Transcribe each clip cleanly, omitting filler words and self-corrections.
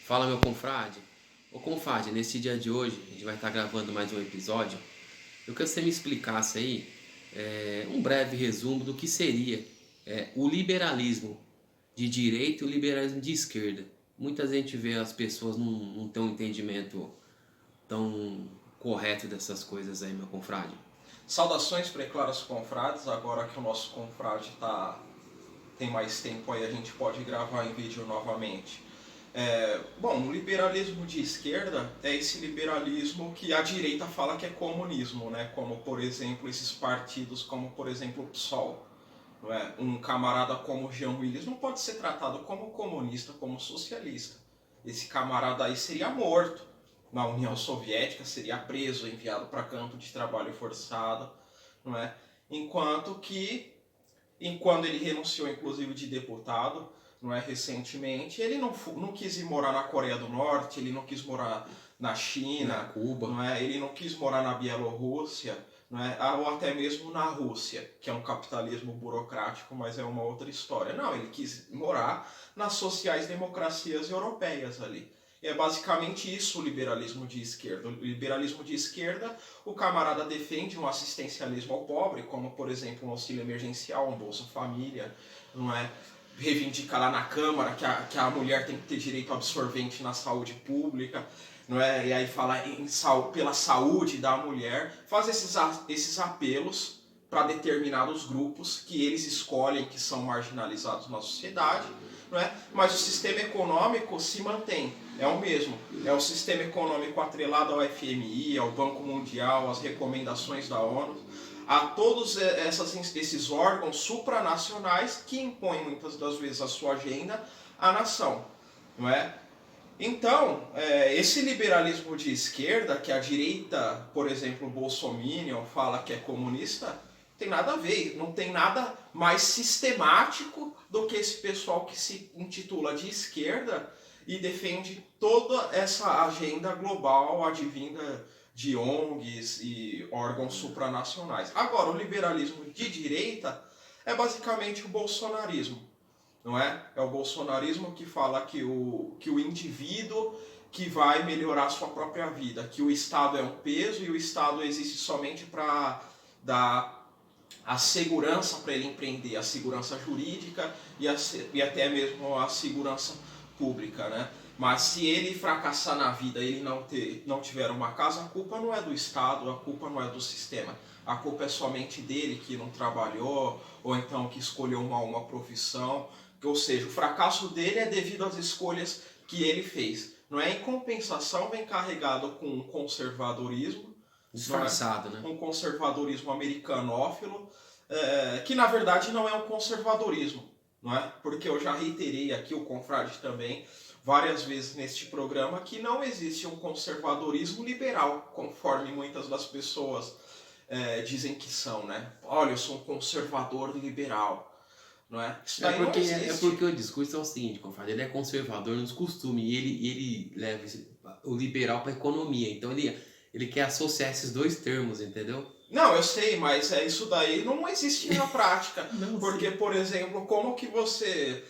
Fala, meu confrade. Ô confrade, nesse dia de hoje, a gente vai estar gravando mais um episódio. Eu queria que você me explicasse aí um breve resumo do que seria o liberalismo de direita e o liberalismo de esquerda. Muita gente vê as pessoas não têm um entendimento tão correto dessas coisas aí, meu confrade. Saudações preclaros confrades, agora que o nosso confrade tem mais tempo aí, a gente pode gravar em vídeo novamente. Bom, o liberalismo de esquerda é esse liberalismo que a direita fala que é comunismo, né? Como, por exemplo, esses partidos como, por exemplo, o PSOL. Não é? Um camarada como Jean Willis não pode ser tratado como comunista, como socialista. Esse camarada aí seria morto na União Soviética, seria preso, enviado para campo de trabalho forçado, não é? Enquanto ele renunciou, inclusive, de deputado, não é, recentemente, ele não quis ir morar na Coreia do Norte, ele não quis morar na Na China, Cuba. não é, ele não quis morar na Bielorrússia, não é, ou até mesmo na Rússia, que é um capitalismo burocrático, mas é uma outra história. Não, ele quis morar nas sociais-democracias europeias ali. É basicamente isso o liberalismo de esquerda. O liberalismo de esquerda, o camarada defende um assistencialismo ao pobre, como, por exemplo, um auxílio emergencial, um Bolsa Família, não é? Reivindica lá na Câmara que a mulher tem que ter direito ao absorvente na saúde pública, não é? E aí fala pela saúde da mulher, faz esses apelos para determinados grupos que eles escolhem que são marginalizados na sociedade, não é? Mas o sistema econômico se mantém, é o mesmo. É o sistema econômico atrelado ao FMI, ao Banco Mundial, às recomendações da ONU, a todos esses órgãos supranacionais que impõem muitas das vezes a sua agenda à nação, não é? Então, esse liberalismo de esquerda, que a direita, por exemplo, o Bolsonaro fala que é comunista, tem nada a ver, não tem nada mais sistemático do que esse pessoal que se intitula de esquerda e defende toda essa agenda global advinda de ONGs e órgãos supranacionais. Agora, o liberalismo de direita é basicamente o bolsonarismo, não é? É o bolsonarismo que fala que o indivíduo que vai melhorar a sua própria vida, que o Estado é um peso e o Estado existe somente para dar a segurança para ele empreender, a segurança jurídica e até mesmo a segurança pública, né? Mas se ele fracassar na vida, ele não tiver uma casa, a culpa não é do Estado, a culpa não é do sistema. A culpa é somente dele que não trabalhou, ou então que escolheu mal uma profissão. Ou seja, o fracasso dele é devido às escolhas que ele fez. Não é? Em compensação, vem carregado com um conservadorismo, Disfarçado, né? um conservadorismo americanófilo, que na verdade não é um conservadorismo, não é? Porque eu já reiterei aqui, o confrade também, várias vezes neste programa, que não existe um conservadorismo liberal, conforme muitas das pessoas dizem que são, né? Olha, eu sou um conservador liberal, não é? Isso daí não existe. É porque o discurso é o seguinte, confrade, ele é conservador nos costumes e ele leva o liberal para a economia. Então ele quer associar esses dois termos, entendeu? Não, eu sei, mas isso daí não existe na prática. Não, Porque, sim. por exemplo, como que você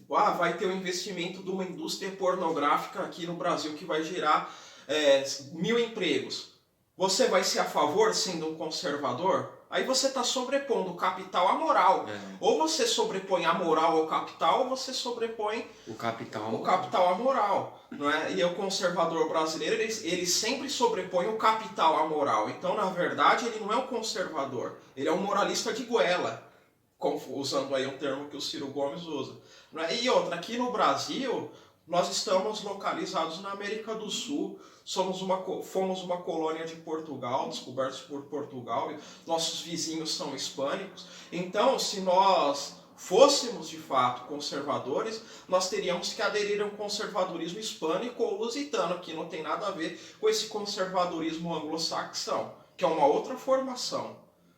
vai ter um investimento de uma indústria pornográfica aqui no Brasil que vai gerar 1.000 empregos? Você vai ser a favor sendo um conservador? Aí você está sobrepondo o capital à moral. Ou você sobrepõe a moral ao capital, ou você sobrepõe O capital. o capital à moral, não é? E o conservador brasileiro, ele sempre sobrepõe o capital à moral. Então, na verdade, ele não é um conservador, ele é um moralista de goela, usando aí um termo que o Ciro Gomes usa. Não é? E outra, aqui no Brasil, nós estamos localizados na América do Sul, fomos uma colônia de Portugal, descobertos por Portugal, nossos vizinhos são hispânicos. Então, se nós fôssemos de fato conservadores, nós teríamos que aderir a um conservadorismo hispânico ou lusitano, que não tem nada a ver com esse conservadorismo anglo-saxão, que é uma outra formação.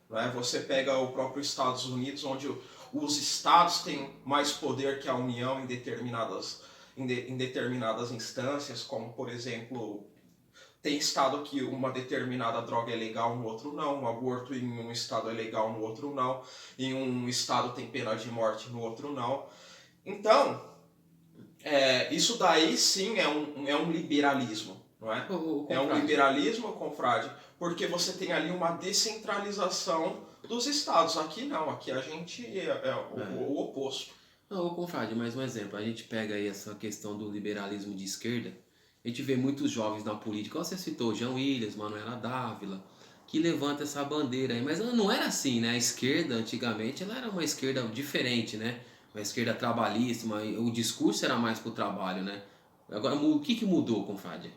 Né? Você pega o próprio Estados Unidos, onde os estados têm mais poder que a União em determinadas instâncias, como por exemplo, tem estado que uma determinada droga é legal, no outro não. Um aborto em um estado é legal, no outro não. Em um estado tem pena de morte, no outro não. Então, Isso daí sim é um liberalismo, não é? É um liberalismo, confrade, porque você tem ali uma descentralização dos estados. Aqui não, aqui a gente é o oposto. Não, ô confrade, mais um exemplo. A gente pega aí essa questão do liberalismo de esquerda. A gente vê muitos jovens na política, como você citou, Jean Willis, Manuela Dávila, que levanta essa bandeira aí. Mas ela não era assim, né? A esquerda, antigamente, ela era uma esquerda diferente, né? Uma esquerda trabalhista, o discurso era mais pro trabalho, né? Agora, o que mudou, confrade?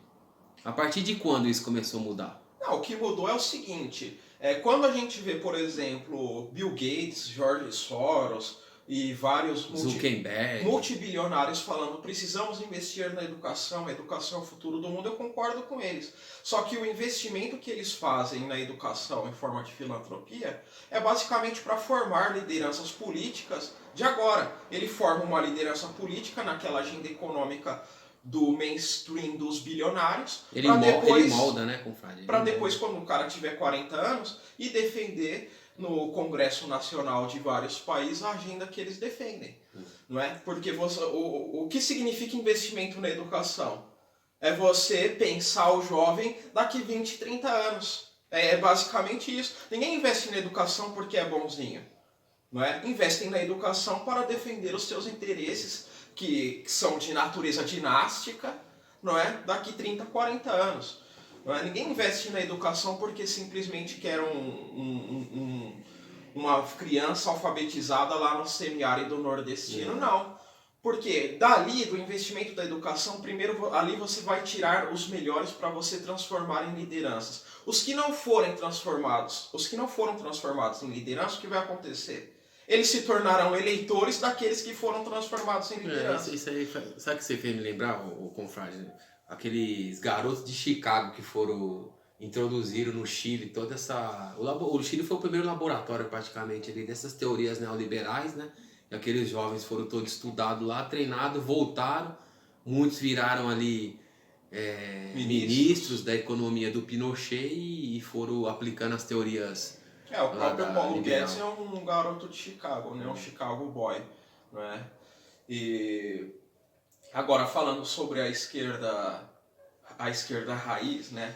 A partir de quando isso começou a mudar? Não, o que mudou é o seguinte, quando a gente vê, por exemplo, Bill Gates, George Soros e vários Zuckerberg. multibilionários falando precisamos investir na educação, a educação é o futuro do mundo, eu concordo com eles. Só que o investimento que eles fazem na educação em forma de filantropia é basicamente para formar lideranças políticas de agora. Ele forma uma liderança política naquela agenda econômica do mainstream dos bilionários, Ele molda, né, confrade? Para depois, quando o cara tiver 40 anos, e defender no Congresso Nacional de vários países a agenda que eles defendem. Não é? Porque o que significa investimento na educação? É você pensar o jovem daqui 20, 30 anos. É basicamente isso. Ninguém investe na educação porque é bonzinho. Não é? Investem na educação para defender os seus interesses, que são de natureza dinástica, não é? Daqui 30, 40 anos. Não é? Ninguém investe na educação porque simplesmente quer uma criança alfabetizada lá no semiárido nordestino, não. Porque dali, do investimento da educação, primeiro ali você vai tirar os melhores para você transformar em lideranças. Os que não foram transformados em liderança, o que vai acontecer? Eles se tornarão eleitores daqueles que foram transformados em liderança. Isso aí, sabe o que você fez me lembrar, o confrade? Aqueles garotos de Chicago que introduziram no Chile toda essa... O Chile foi o primeiro laboratório praticamente ali dessas teorias neoliberais, né? E aqueles jovens foram todos estudados lá, treinados, voltaram, muitos viraram ali ministros da economia do Pinochet e foram aplicando as teorias. O próprio Paulo Guedes é um garoto de Chicago, né? Um Chicago boy, não é? E agora falando sobre a esquerda raiz, né?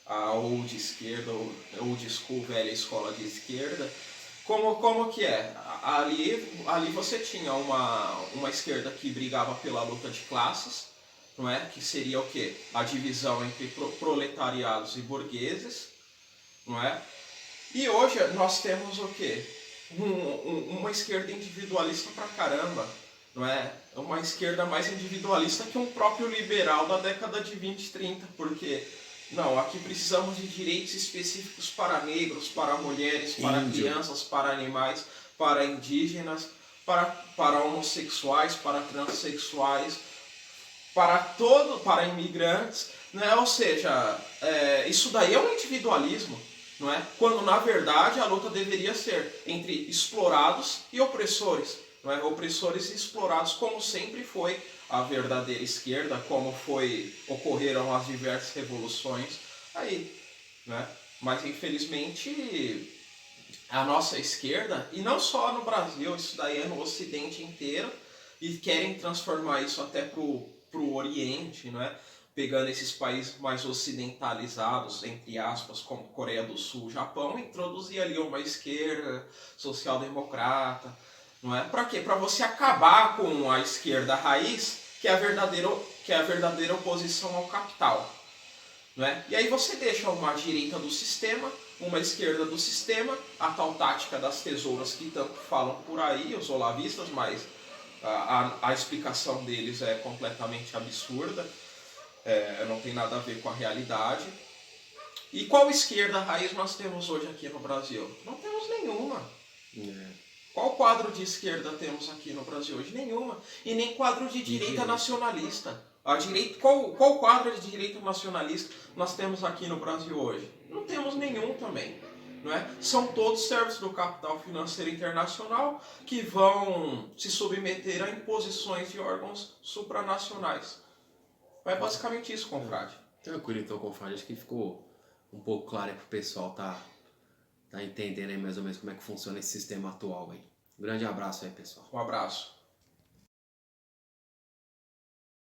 A old esquerda, old school, velha escola de esquerda. Como que é? Ali você tinha uma esquerda que brigava pela luta de classes, não é? Que seria o quê? A divisão entre proletariados e burgueses, não é? E hoje nós temos o quê? Uma esquerda individualista pra caramba, não é? Uma esquerda mais individualista que um próprio liberal da década de 20 e 30, porque não, aqui precisamos de direitos específicos para negros, para mulheres, para crianças, para animais, para indígenas, para homossexuais, para transexuais, para imigrantes, né? Ou seja, isso daí é um individualismo, não é? Quando na verdade a luta deveria ser entre explorados e opressores, não é? Opressores e explorados, como sempre foi a verdadeira esquerda, como ocorreram as diversas revoluções aí, né? Mas infelizmente a nossa esquerda, e não só no Brasil, isso daí é no Ocidente inteiro, e querem transformar isso até pro Oriente, não é? Pegando esses países mais ocidentalizados, entre aspas, como Coreia do Sul, Japão, introduzir ali uma esquerda social-democrata, não é? Para quê? Para você acabar com a esquerda raiz, que é a verdadeira oposição ao capital, não é? E aí você deixa uma direita do sistema, uma esquerda do sistema, a tal tática das tesouras que tanto falam por aí, os olavistas, mas a explicação deles é completamente absurda. Não tem nada a ver com a realidade. E qual esquerda raiz nós temos hoje aqui no Brasil? Não temos nenhuma. Qual quadro de esquerda temos aqui no Brasil hoje? Nenhuma. E nem quadro de direita nacionalista. Qual quadro de direita nacionalista nós temos aqui no Brasil hoje? Não temos nenhum também. Não é? São todos servos do capital financeiro internacional que vão se submeter a imposições de órgãos supranacionais. É basicamente isso, confrade. Tranquilo então, confrade. Acho que ficou um pouco claro aí pro pessoal tá entendendo aí mais ou menos como é que funciona esse sistema atual aí. Um grande abraço aí, pessoal. Um abraço.